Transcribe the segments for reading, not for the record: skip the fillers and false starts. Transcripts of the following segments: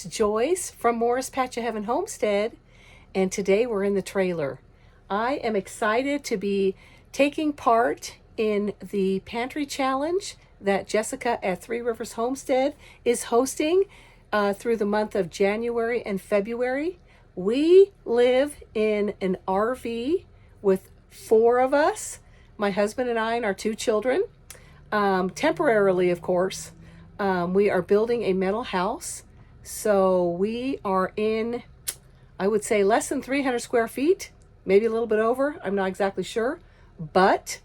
Joyce from Morris Patch of Heaven Homestead, and today we're in the trailer. I am excited to be taking part in the pantry challenge that Jessica at Three Rivers Homestead is hosting through the month of January and February. We live in an RV with 4 of us, my husband and I and our 2 children, temporarily, of course. We are building a metal house. So we are in, I would say, less than 300 square feet, maybe a little bit over. I'm not exactly sure. But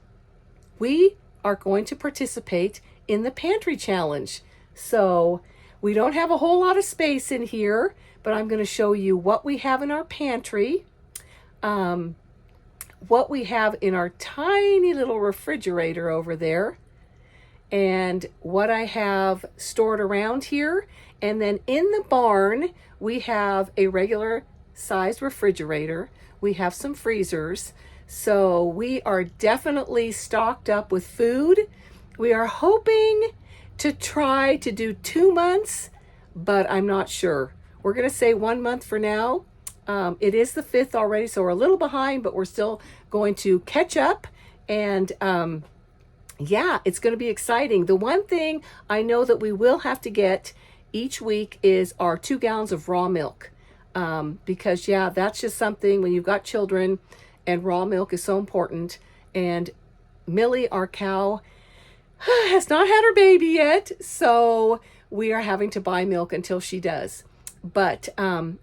we are going to participate in the pantry challenge. So we don't have a whole lot of space in here, but I'm going to show you what we have in our pantry, what we have in our tiny little refrigerator over there, and what I have stored around here. And then in the barn, we have a regular sized refrigerator. We have some freezers. So we are definitely stocked up with food. We are hoping to try to do 2 months, but I'm not sure. We're going to say 1 month for now. It is the 5th already, so we're a little behind, but we're still going to catch up. And yeah, it's going to be exciting. The one thing I know that we will have to get each week is our 2 gallons of raw milk. Because yeah, that's just something when you've got children, and raw milk is so important. And Millie, our cow, has not had her baby yet, so we are having to buy milk until she does. But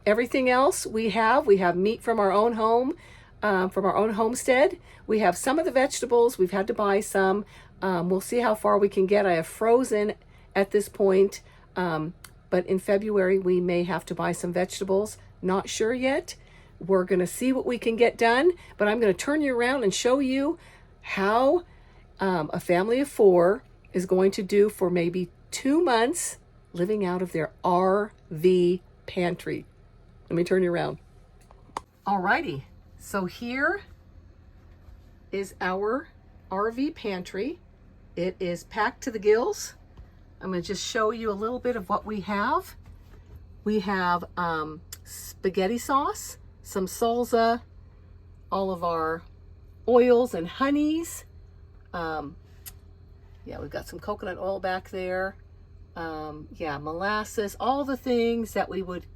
everything else we have meat from our own home, from our own homestead. We have some of the vegetables. We've had to buy some. We'll see how far we can get. I have frozen at this point. But in February, we may have to buy some vegetables. Not sure yet. We're going to see what we can get done. But I'm going to turn you around and show you how a family of 4 is going to do for maybe 2 months living out of their RV pantry. Let me turn you around. Alrighty. So here is our RV pantry. It is packed to the gills. I'm going to just show you a little bit of what we have. We have spaghetti sauce, some salsa, all of our oils and honeys. Yeah, we've got some coconut oil back there. Yeah, molasses, all the things that we would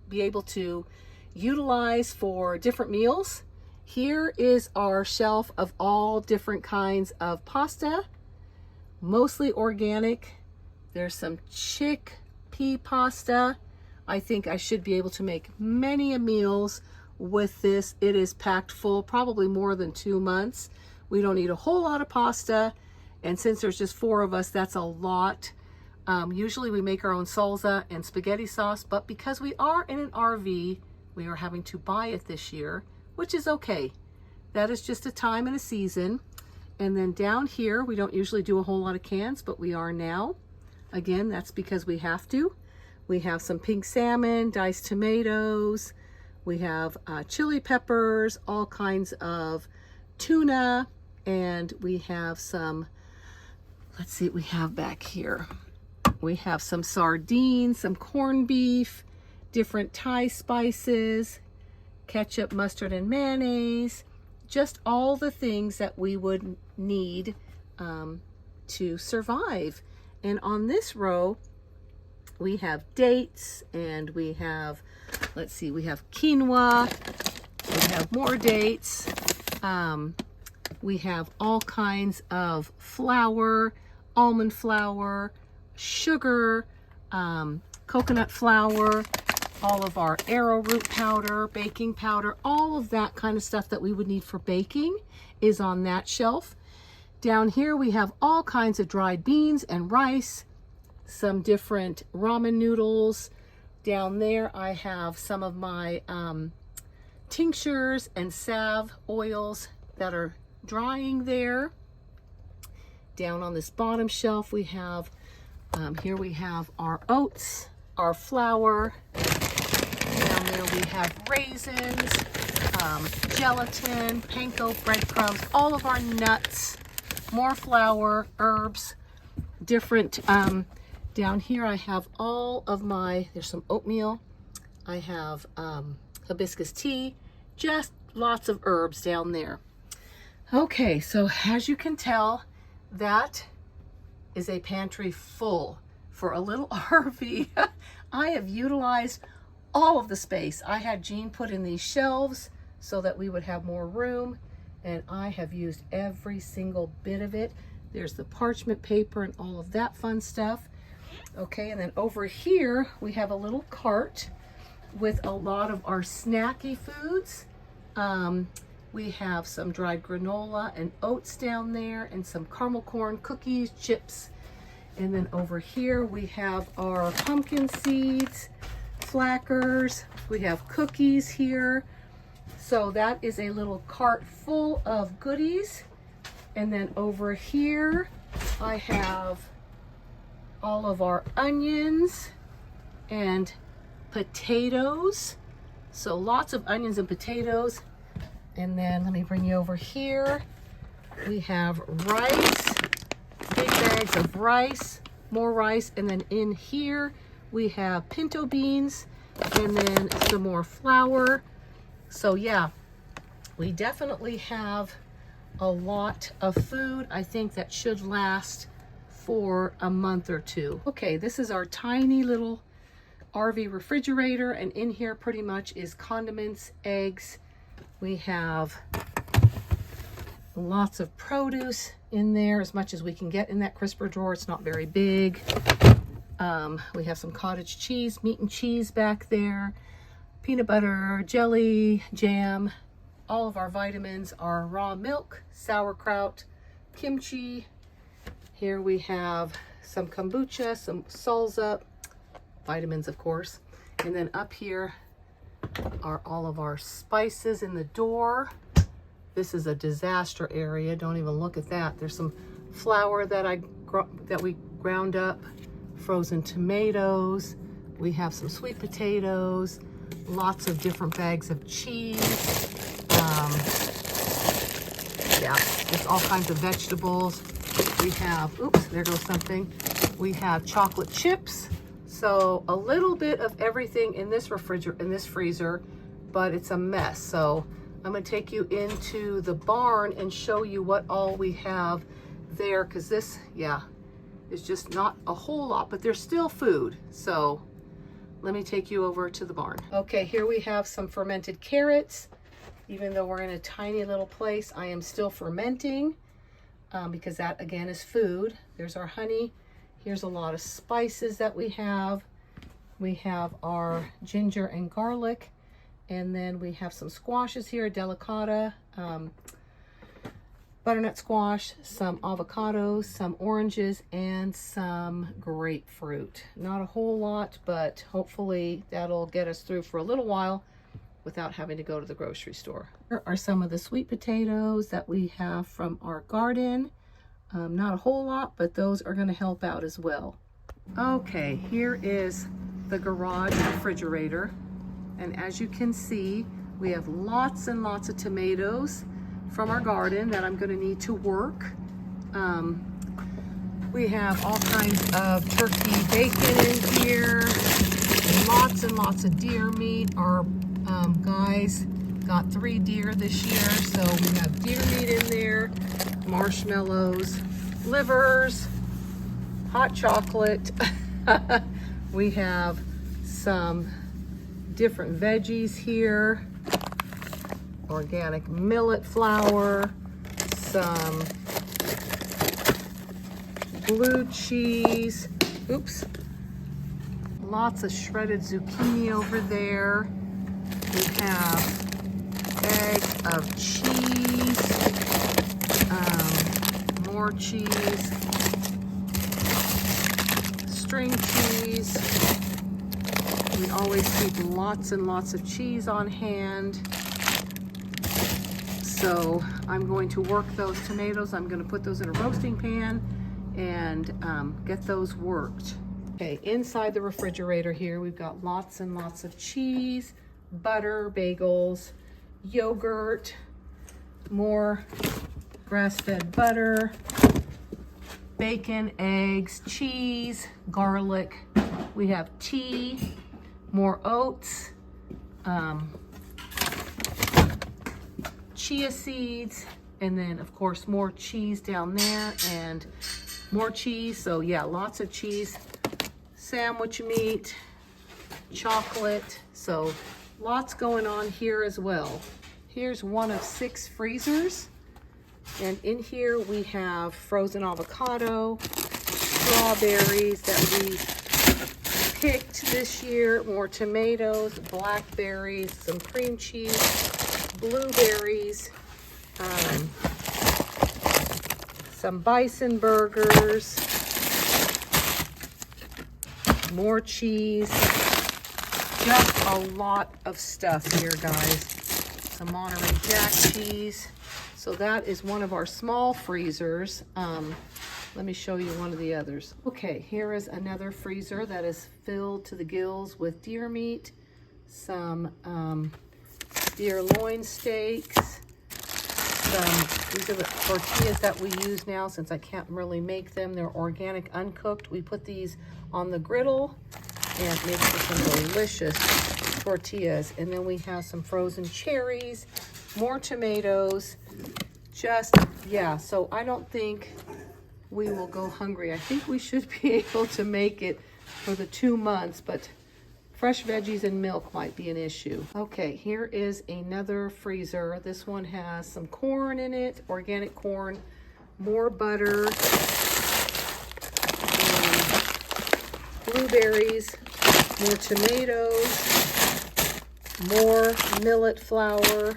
be able to utilize for different meals. Here is our shelf of all different kinds of pasta, mostly organic. There's some chickpea pasta. I think I should be able to make many meals with this. It is packed full, probably more than 2 months. We don't need a whole lot of pasta. And since there's just 4 of us, that's a lot. Usually we make our own salsa and spaghetti sauce, but because we are in an RV, we are having to buy it this year, which is okay. That is just a time and a season. And then down here, we don't usually do a whole lot of cans, but we are now. Again, that's because we have to. We have some pink salmon, diced tomatoes. We have chili peppers, all kinds of tuna, and we have some, let's see what we have back here. We have some sardines, some corned beef, different Thai spices, ketchup, mustard, and mayonnaise. Just all the things that we would need to survive. And on this row, we have dates, and we have, let's see, we have quinoa, we have more dates, we have all kinds of flour, almond flour, sugar, coconut flour, all of our arrowroot powder, baking powder, all of that kind of stuff that we would need for baking is on that shelf. Down here we have all kinds of dried beans and rice, some different ramen noodles. Down there I have some of my tinctures and salve oils that are drying there. Down on this bottom shelf we have, here we have our oats, our flour. Down there we have raisins, gelatin, panko breadcrumbs, all of our nuts, more flour, herbs, different Down here I have all of my, there's some oatmeal. I have hibiscus tea, just lots of herbs down there. Okay, so as you can tell, that is a pantry full for a little RV. I have utilized all of the space. I had Jean put in these shelves so that we would have more room, and I have used every single bit of it. There's the parchment paper and all of that fun stuff. Okay, and then over here we have a little cart with a lot of our snacky foods. We have some dried granola and oats down there, and some caramel corn cookies, chips. And then over here we have our pumpkin seeds, flackers. We have cookies here. So that is a little cart full of goodies. And then over here I have all of our onions and potatoes. So lots of onions and potatoes. And then let me bring you over here. We have rice, big bags of rice, more rice. And then in here we have pinto beans and then some more flour. So yeah, we definitely have a lot of food. I think that should last for a month or two. Okay, this is our tiny little RV refrigerator, and in here pretty much is condiments, eggs. We have lots of produce in there, as much as we can get in that crisper drawer. It's not very big. We have some cottage cheese, meat and cheese back there, peanut butter, jelly, jam. All of our vitamins are raw milk, sauerkraut, kimchi. Here we have some kombucha, some salsa, vitamins of course. And then up here are all of our spices in the door. This is a disaster area. Don't even look at that. There's some flour that we ground up, frozen tomatoes. We have some sweet potatoes, lots of different bags of cheese. Yeah, just all kinds of vegetables. We have, oops, there goes something. We have chocolate chips. So a little bit of everything in this freezer, but it's a mess. So I'm gonna take you into the barn and show you what all we have there, because this, yeah, is just not a whole lot, but there's still food. So let me take you over to the barn. Okay, here we have some fermented carrots. Even though we're in a tiny little place, I am still fermenting because that again is food. There's our honey. Here's a lot of spices that we have. We have our ginger and garlic, and then we have some squashes here, delicata, butternut squash, some avocados, some oranges, and some grapefruit. Not a whole lot, but hopefully that'll get us through for a little while without having to go to the grocery store. Here are some of the sweet potatoes that we have from our garden. Not a whole lot, but those are going to help out as well. Okay, here is the garage refrigerator. And as you can see, we have lots and lots of tomatoes from our garden that I'm going to need to work. We have all kinds of turkey bacon in here. Lots and lots of deer meat. Our guys got 3 deer this year, so we have deer meat in there, marshmallows, livers, hot chocolate. We have some different veggies here, organic millet flour, some blue cheese, oops, lots of shredded zucchini over there. We have egg of cheese, more cheese, string cheese. We always keep lots and lots of cheese on hand. So I'm going to work those tomatoes. I'm going to put those in a roasting pan and get those worked. Okay, inside the refrigerator here, we've got lots and lots of cheese, butter, bagels, yogurt, more grass-fed butter, bacon, eggs, cheese, garlic. We have tea, more oats, chia seeds, and then of course more cheese down there and more cheese. So yeah, lots of cheese, sandwich meat, chocolate. So lots going on here as well. Here's one of 6 freezers. And in here we have frozen avocado, strawberries that we picked this year, more tomatoes, blackberries, some cream cheese, blueberries, some bison burgers, more cheese, just a lot of stuff here, guys. Some Monterey Jack cheese. So that is one of our small freezers. Let me show you one of the others. Okay, here is another freezer that is filled to the gills with deer meat, some deer loin steaks, these are the tortillas that we use now since I can't really make them. They're organic, uncooked. We put these on the griddle and it makes for some delicious tortillas. And then we have some frozen cherries, more tomatoes, yeah, so I don't think we will go hungry. I think we should be able to make it for the 2 months, but fresh veggies and milk might be an issue. Okay, here is another freezer. This one has some corn in it, organic corn, more butter, blueberries, more tomatoes, more millet flour,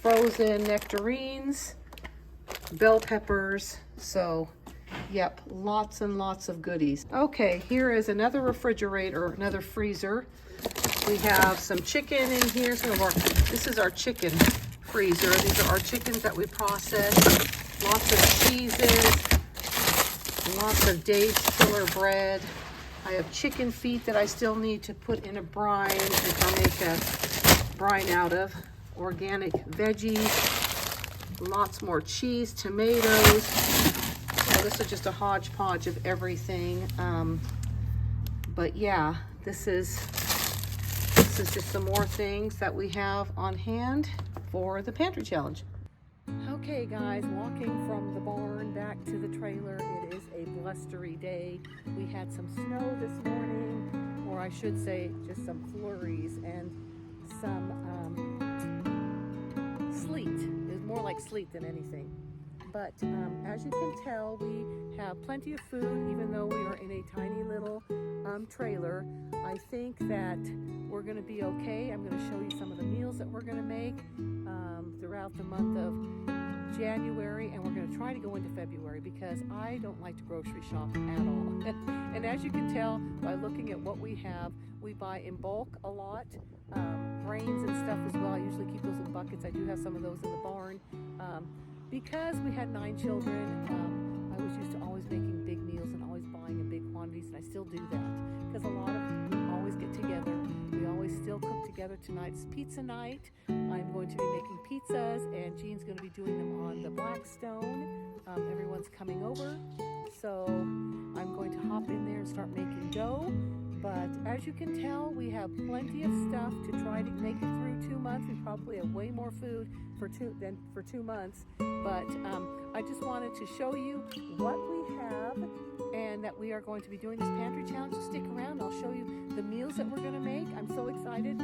frozen nectarines, bell peppers. So yep, lots and lots of goodies. Okay, here is another refrigerator, another freezer. We have some chicken in here. This is our chicken freezer. These are our chickens that we process. Lots of cheeses, lots of Dave's Killer bread. I have chicken feet that I still need to put in a brine if I make a brine out of. Organic veggies, lots more cheese, tomatoes. So this is just a hodgepodge of everything. But yeah, this is just some more things that we have on hand for the pantry challenge. Okay guys, walking from the barn back to the trailer. It is a blustery day. We had some snow this morning, or I should say just some flurries and some sleet. It was more like sleet than anything. But as you can tell, we have plenty of food, even though we are in a tiny little trailer. I think that we're going to be okay. I'm going to show you some of the meals that we're going to make throughout the month of January, and we're going to try to go into February because I don't like to grocery shop at all. And as you can tell by looking at what we have, we buy in bulk a lot, grains and stuff as well. I usually keep those in buckets. I do have some of those in the barn. Because we had 9 children, I was used to always making big meals and always buying in big quantities, and I still do that because a lot of we always get together. We always still cook together. Tonight's pizza night. I'm going to be making pizzas, and Jean's going to be doing them on the Blackstone. Everyone's coming over, so I'm going to hop in there and start making dough. But as you can tell, we have plenty of stuff to try to make it through 2 months. We probably have way more food than for 2 months. But I just wanted to show you what we have and that we are going to be doing this pantry challenge. So stick around. I'll show you the meals that we're going to make. I'm so excited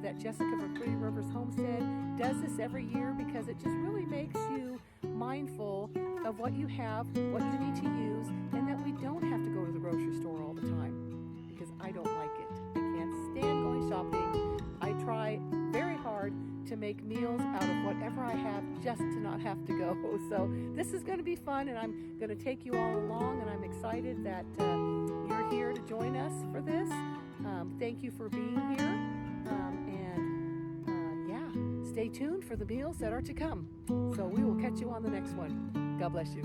that Jessica from Pretty Rivers Homestead does this every year because it just really makes you mindful of what you have, what you need to use, and that we don't have to go to the grocery store all the time. Because I don't like it. I can't stand going shopping. I try very hard to make meals out of whatever I have just to not have to go. So this is going to be fun, and I'm going to take you all along, and I'm excited that you're here to join us for this. Thank you for being here, and yeah, stay tuned for the meals that are to come. So we will catch you on the next one. God bless you.